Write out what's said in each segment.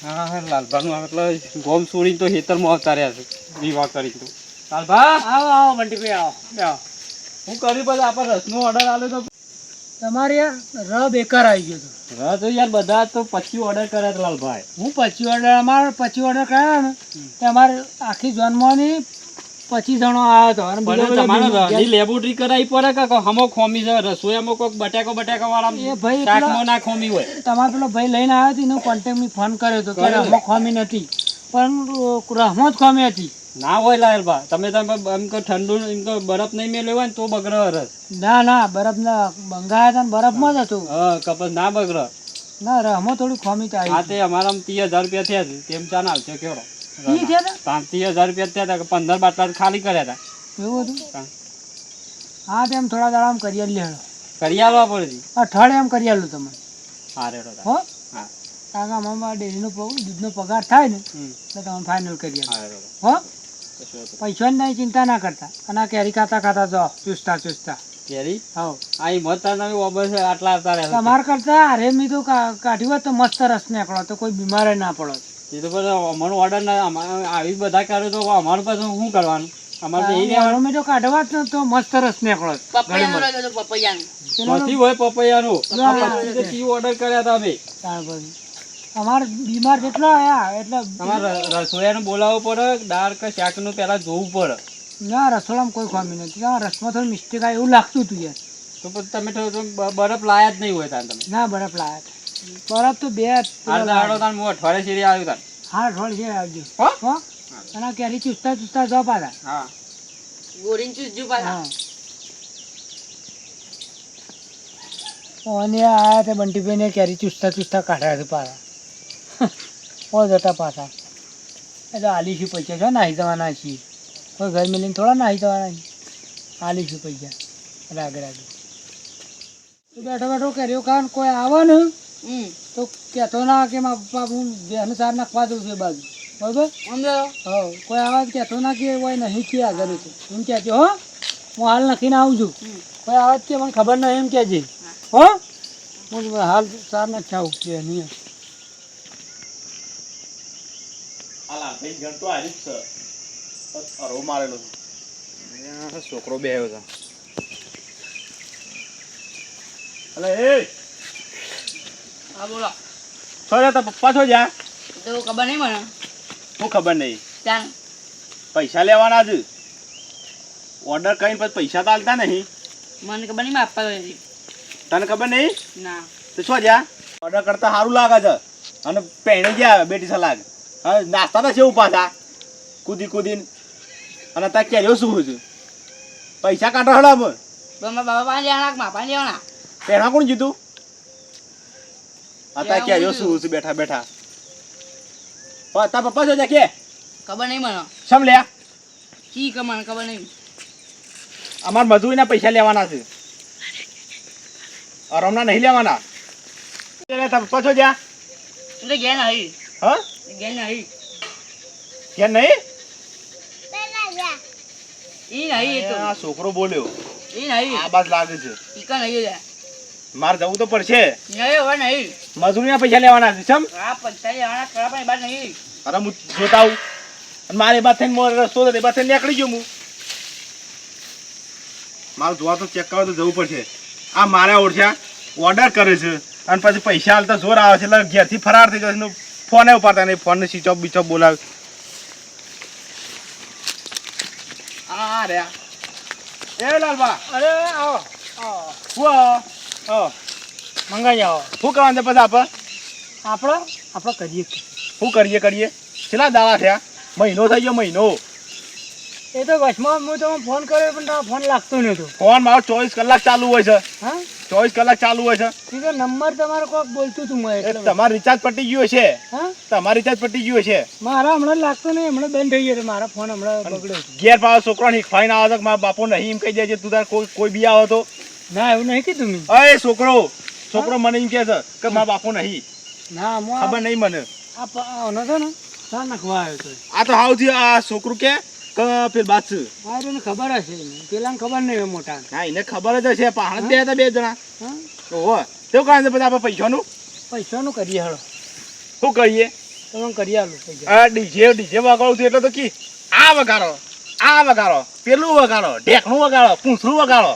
હા હા લાલભાનું એટલે ગોમ છોડીને તો ખેતરમાં આવતા રહ્યા છે વિવાહ કરી તો લાલભા આવો આવો બંટીભાઈ આવો બેહો. હું કરી પછી આપણે રસનો ઓર્ડર આલ્યો તો તમારે યાર બેકાર આવી ગયો હતો. રસ યાર બધા તો પછી ઓર્ડર કર્યા હતા લાલભાઈ. હું પછી ઓર્ડર અમારે પછી ઓર્ડર કર્યા ને તે અમારે આખી જન્મની 25 જણો આવ્યો હતો અને પણ તમારે રસની લેબોરેટરી કરાવી પડે કે હમો ખોમી છે રસોઈયામાં કોઈક બટાકા વાળા એ ભાઈ શાકમાં ના ખોમી હોય. તમારે પેલો ભાઈ લઈને આવ્યો હતો એનો કોન્ટેક્ટ ફોન કર્યો હતો કે રમો ખોમી નથી પણ રમો જ ખોમી હતી. ના હોય લાલભા તમે એમ કહો ઠંડુ એમ કહો બરફ નહીં મેળવ્યો હોય ને તો બગડે રસ. ના ના બરફ ના બંગાયા હતા ને બરફમાં જ હતું. હા કપસ ના બગડે. ના રમો થોડી ખોમી તો હા આવી. તે અમારા 30,000 રૂપિયા થયા છે તેમ ચા ના છે કેવડો 30,000 રૂપિયા થયા હતા કે 15 બાટલા ખાલી કર્યા હતા. એવું હતું. હા તેમ થોડા દાડા આમ કરી લેડો કરી આલવા પડે. અઠવાડિયે એમ કરી આલું તમને. હા રેડો હો હા કારણ કે અમારા ડેરીનો દૂધનો પગાર થાય ને એટલે તમે ફાઇનલ કરી આલો. હા રેડો હો પૈસાની નહીં ચિંતા ના કરતા અને આ કેરી ખાતા ખાતા જાઓ ચુસ્તા ચુસ્તા. કેરી હા આ હિંમત તમે ઓબર છે આટલા આવતા રહ્યા. તમારે કરતા અરે મેં તો કાઢ્યું હોત તો મસ્ત રસ નીકળો તો કોઈ બીમાર ના પડો. એ તો બધું અમારો ઓર્ડર ના આવી બધા કર્યો તો અમારું પાછું શું કરવાનું અમારે તો એ મેં તો કાઢવા જ તો મસ્ત રસ નીકળો. નથી હોય પપૈયાનું ઓર્ડર કર્યા હતા અમે. અમારે બીમાર જેટલો આયા એટલે તમારે રસોઈયાને બોલાવવું પડે દાળ કે શાકનું પહેલા જોવું પડે. ના રસોડામાં કોઈ ખામી નથી. રસમાં થોડી મિસ્ટેક આવી એવું લાગતું હતું યાર. તો પછી તમે તો બરફ લાયા જ નહીં હોય તાર તમે. ના બરફ લાયા બરફ તો બે અઠવાડિયે શેરી આવ્યું તાર. હા અઠવાડિયે છે આવજો. હો હો અને કેરી ચુસ્તા ચુસ્તા જો પાછા. હા ગોરીન ચૂસજો પાછા. અને આયા તે બંટીભાઈને કેરી ચુસ્તા ચુસ્તા કાઢ્યા છે પાછા. ઓ જતા પાછા એટલે આલીશું પૈસા છો નાહી જવાના છીએ. કોઈ ઘર મિલીને થોડા નાહી જવાના છીએ. આલીશું પૈસા રાગ રાગે તો બેઠો બેઠો કર્યો કારણ કોઈ આવે ને તો કહેતો ના કે મારા પપ્પા હું બેન સાર નાખવા દઉં છું એ બાજુ બરાબર હા કોઈ આવે કહેતો ના કે હોય નહીં કે આગળ છે એમ કહેજો હો હું હાલ નાખીને આવું છું. કોઈ આવે કે મને ખબર નહીં એમ કહેજે હો હું હાલ સાર નાખી આવું કે નહીં. છોકરો બેહ્યો છે. હા બોલો. પપ્પા છો જા તો ખબર નહીં મને. શું ખબર નહીં ત્યાં પૈસા લેવાના જ ઓર્ડર કરીને પછી પૈસા તો આલતા નહીં. મને ખબર નહીં આપવા હોય. તને ખબર નહીં ના તો શું જા ઓર્ડર કરતા સારું લાગે છે અને પહેણી ગયા બેટી સલાડ હવે નાસ્તા તો છે પાછા કૂદી કૂદીને અને ત્યાં કેરીઓ શું છે પૈસા કાઢો હડા પર મારા બાબા પાસે લેવાના મારા પાસે લેવાના. પહેણા કોણ જીતું અત્યારે કેરીઓ શું છે બેઠા બેઠા તારા પપ્પા જો જા કે ખબર નહીં મને. સમ લ્યા કી કે મને ખબર નહીં. અમાર મજૂરીના પૈસા લેવાના છે આરામના નહીં લેવાના. તારા પપ્પા જો જા એટલે ગયા નહીં. હા ગયા નહીં. કે નહીં એ નહીં. એ તો આ છોકરો બોલ્યો એ નહીં. આ બાદ લાગે છે ઈકા નહીં લે. મારે જવું તો પડશે નહીં હવે નહીં. મજૂરીના પૈસા લેવાના છે સમ આ પૈસા લેવાના ખરા પણ એ બાદ નહીં. અરે હું જોતા આવું અને મારે એ બાદ થઈને મારો રસ્તો હતો એ બાદ થઈને નીકળી ગયો હું મારે જોવા તો ચેક કરવા તો જવું પડશે. આ મારા ઓળખ્યા ઓર્ડર કરે છે અને પછી પૈસા હાલતા જોર આવે છે એટલે ઘેરથી ફરાર થઈ જશે ફોને ઉપાડતા નહીં ફોનને સ્વિચ ઓફ બીચ ઓફ બોલાવે. આ રહ્યા એ લાલબા અરે આવો શું આવો મંગાઈ આવો. શું કરવાનું છે પછી આપણે આપણે કરીએ. શું કરીએ કેટલા દાડા થયા મહિનો થઈ ગયો મહિનો. એ તો વચમાં હું તમને ફોન કર્યો પણ તમારો ફોન લાગતો નહોતો. ફોન મારો 24 કલાક ચાલુ હોય છે. હા 24 કલાક ચાલુ હોય છે. એ તો નંબર તમારો કોક બોલતું હતું મને એટલે. તમારું રિચાર્જ પટી ગયું છે. હા તમારું રિચાર્જ પટી ગયું છે. મારા હમણાં લાગતો નહીં હમણાં બંધ થઈ ગયો મારા ફોન હમણાં બગડ્યો. ઘેર પાછો છોકરાને ખવાઈને આવે છે કે મારા બાપો નહીં એમ કહી દે છે તું તાર કોઈ બી આવે તો. ના એવું નહીં કીધું મેં. અરે છોકરો મને એમ કહે છે કે મારા બાપો નહીં. ના હું ખબર નહીં મને. આનો છે ને સાર નાખવા આવ્યો હતો. આ તો હાવથી આ છોકરું કે પેલ બાદ છે. હા એને ખબર હશે પેલાને ખબર નહીં હોય મોટા. હા એને ખબર જ હશે પણ બે હતા બે જણા. હા ઓહો તેવું કારણ છે પછી આપણે પૈસાનું પૈસાનું કરીએ હળો. શું કરીએ તમે કરી આલું પૈસા. આ ડીજે વગાડું છું એટલે તો કી આ વગાડો પેલું વગાડો ઢેકણું વગાડો પૂંછરું વગાડો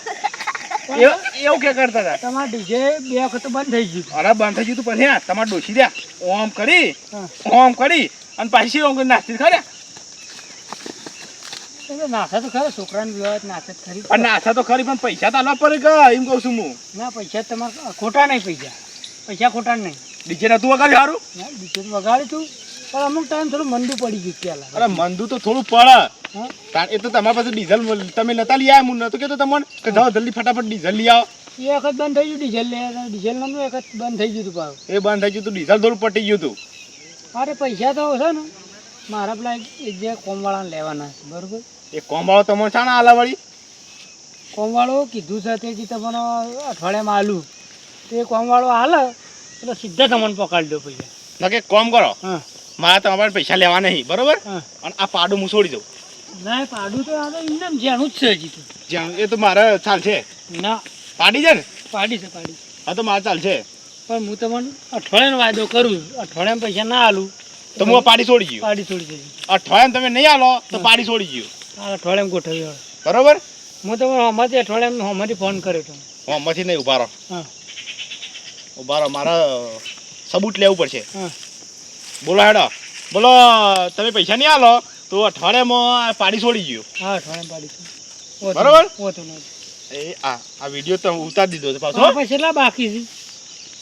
એવું કે કરતા હતા. તમારે ડીજે 2 વખત બંધ થઈ ગયું. અરે બંધ થઈ ગયું તું પછી તમારે ડોસી દે ઓમ કરી હા. અને પાછી ઓમ કરી નાસ્તી ખરે એટલે નાથા તો ખરા છોકરાને વિવાહ નાથે ખરી. અને નાસા તો ખરી પણ પૈસા તો આલવા પડે કે એમ કહું છું હું. ના પૈસા તમારે ખોટા નહીં પૈસા ખોટા નહીં. ડીજે નતું વગાડ્યું સારું. ના ડીજે વગાડી તું પણ અમુક ટાઈમ થોડું મંદું પડી ગયું પહેલા. અરે મંદુ તો થોડું પડે હા કારણ એ તો તમારા પાસે ડીઝલ તમે નતા લઈ આવ્યા હું નતો કહેતો તમને કે જાઓ જલ્દી ફટાફટ ડીઝલ લઈ આવો. એ વખત બંધ થઈ ગયું ડીઝલ નામનું વખત બંધ થઈ ગયું હતું પાછું. એ બંધ થઈ ગયું તું ડીઝલ થોડું પટી ગયું હતું. મારે પૈસા તો છે ને મારા પેલા એક જે કોમવાળાને લેવાના છે બરોબર. એ કોમવાળો તમને શાના આલા વળી. કોમવાળો કીધું છે તે કે તમને અઠવાડિયામાં આલું તો એ કોમવાળો હાલે એટલે સીધા તમને પકડી દો પૈસા. ના કે કોમ કરો હા મારે તમારે પૈસા લેવા નહીં બરોબર હા અને આ પાડું હું છોડી દઉં. ના એ પાડું તો આ તો એમને જેનું જ છે હજી તો. જ્યાં એ તો મારે ચાલશે ના પાડી છે ને પાડી છે હા તો મારે ચાલશે પણ હું તમને અઠવાડિયાનો વાયદો કરું અઠવાડિયામાં પૈસા ના આલું તો હું આ પાડી છોડી ગયો. પાડી છોડી દેજો. અઠવાડિયામાં તમે નહીં આલો તો પાડી છોડી ગયો આ અઠવાડિયામાં ગોઠવી હવે બરોબર. હું તમને હમણાંથી અઠવાડિયામાં હમણાંથી ફોન કર્યો હતો. હું આમાંથી નહીં ઉભા રહો હા મારે સબૂત લેવું પડશે. હા બોલો હેડો બોલો તમે પૈસા નહીં આલો તો અઠવાડિયામાં પાડી છોડી ગયો હા અઠવાડિયામાં પાડી છું. બરોબર? હોતું નહીં. એ આ વિડીયો તો ઉતારી દીધો છે પાછો. તમારા પૈસા કેટલા બાકી છે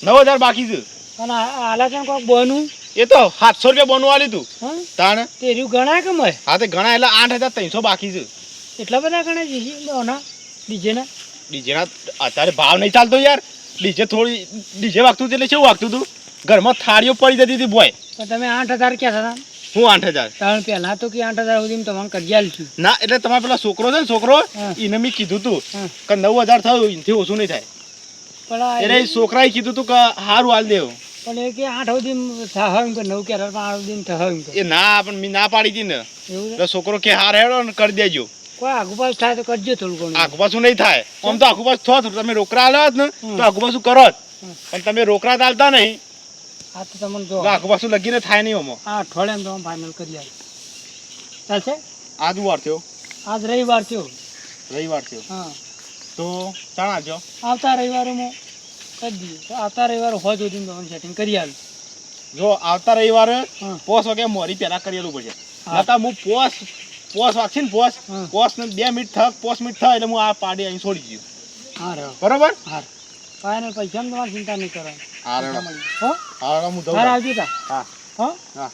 9,000 બાકી છે. અને આલા છે કોઈક બનું એ તો 700 રૂપિયા બોનું આલ્યું તું હા તાણ. તે રહ્યું ગણાય કે મય હા તે ઘણા એટલે 8,300 બાકી છે. એટલા બધા ગણાય છે ઓના ડીજેના. ડીજેના અત્યારે ભાવ નહીં ચાલતો યાર. ડીજે વાગતું હતું એટલે કેવું વાગતું હતું ઘરમાં થાળીઓ પડી જતી હતી બોય. પણ તમે 8,000 ક્યાં હતા હું 8,000 તાણ પહેલા તો કે 8,000 સુધી તમને કરી આલશું. ના એટલે તમારે પેલા છોકરો છે ને છોકરો હા. એને મેં કીધું તું હા કે 9,000 થયું એનાથી ઓછું નહીં થાય. પણ આ એટલે એ છોકરાએ કીધું તું કે હારું હાલ દેવું. પણ એ કે 8 સુધી થાય એમ કે 9 કે 8 સુધી થાય એમ કે એ ના પણ મેં ના પાડી હતી ને એવું છે? એટલે છોકરો કે હાર હેડો ને કરી દેજો. કોઈ આગુ પાછું થાય તો કરજો થોડું ઘણું. આખું પાછું નહીં થાય આમ તો આખું પાછું થોત તમે રોકડા આલ્યા હોત ને તો આખું પાછું કરો જ. પણ તમે રોકડા જ આલતા નહીં આ તો તમને જો તો આખું પાછું લગીને થાય નહીં આમાં. આ અઠવાડિયામાં તમે ફાઇનલ કરી આલો ચાલશે. આજ વાર થયો આજ રવિવાર થયો. રવિવાર થયો હા તો ચાણા જો આવતા રવિવારોમાં કરી દઈએ તો આવતા રવિવારે હોય સુધી તમને સેટિંગ કરી આલું. જો આવતા રવિવારે હા પોસ વાગે મોરી પહેલા કરેલું પડશે. હા. નતા હું પોસ વાગશે ને હા. પોસ ને 2 મિનિટ થાય 5 મિનિટ થાય એટલે હું આ પાડી અહીં છોડી ગયો હા રહો બરોબર. હા ફાઇનલ પૈસાની તમારે ચિંતા નહીં કરવાની. હા પૈસા રેડો. મળી જાય. હો હા હું દઉં. હારે આવજો તા હા હો હા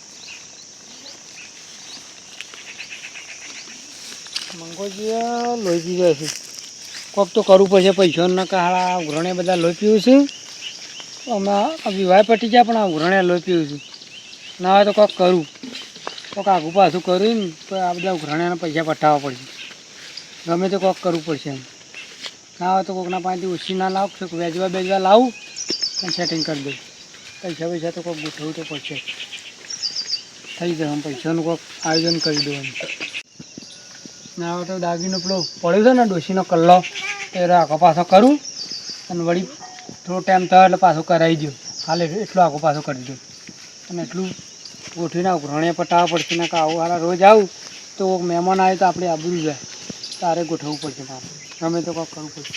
મંગોજી લોહી પી જાય છે કોક તો કરવું પડશે પૈસાના કાળા ઉઘરણે બધા લોહી પીવું છે. અમે વિવાહ પટી જાય પણ આ ઉઘરણે લોહી પીવું છું ના હોય તો કોક કરું કોક આગું પાછું કરું ને તો આ બધા ઉઘરણેના પૈસા પટાવવા પડશે. ગમે તે કોક કરવું પડશે એમ ના હોય તો કોકના પાસેથી ઓછી ના લાવ વેજવા બેજવા લાવું અને સેટિંગ કરી દઉં. પૈસા તો કોક ગોઠવવું તો પડશે. થઈ જાય આમ પૈસાનું કોક આયોજન કરી દઉં એમ. ના હોય તો દાગીનો પેલો પડ્યો છે ને ડોશીનો કલ્લો એ આખો પાછો કરું અને વળી થોડો ટાઈમ થાય એટલે પાછો કરાવી દઉં. હાલે એટલો આખો પાછો કરી દઉં અને એટલું ગોઠવીને ઉઘરણે પટાવવા પડશે ને કે આવું હારા રોજ આવું તો મહેમાન આવે તો આપણે આબરું જાય તારે ગોઠવવું પડશે મારે ગમે તો કંઈક કરવું પડશે.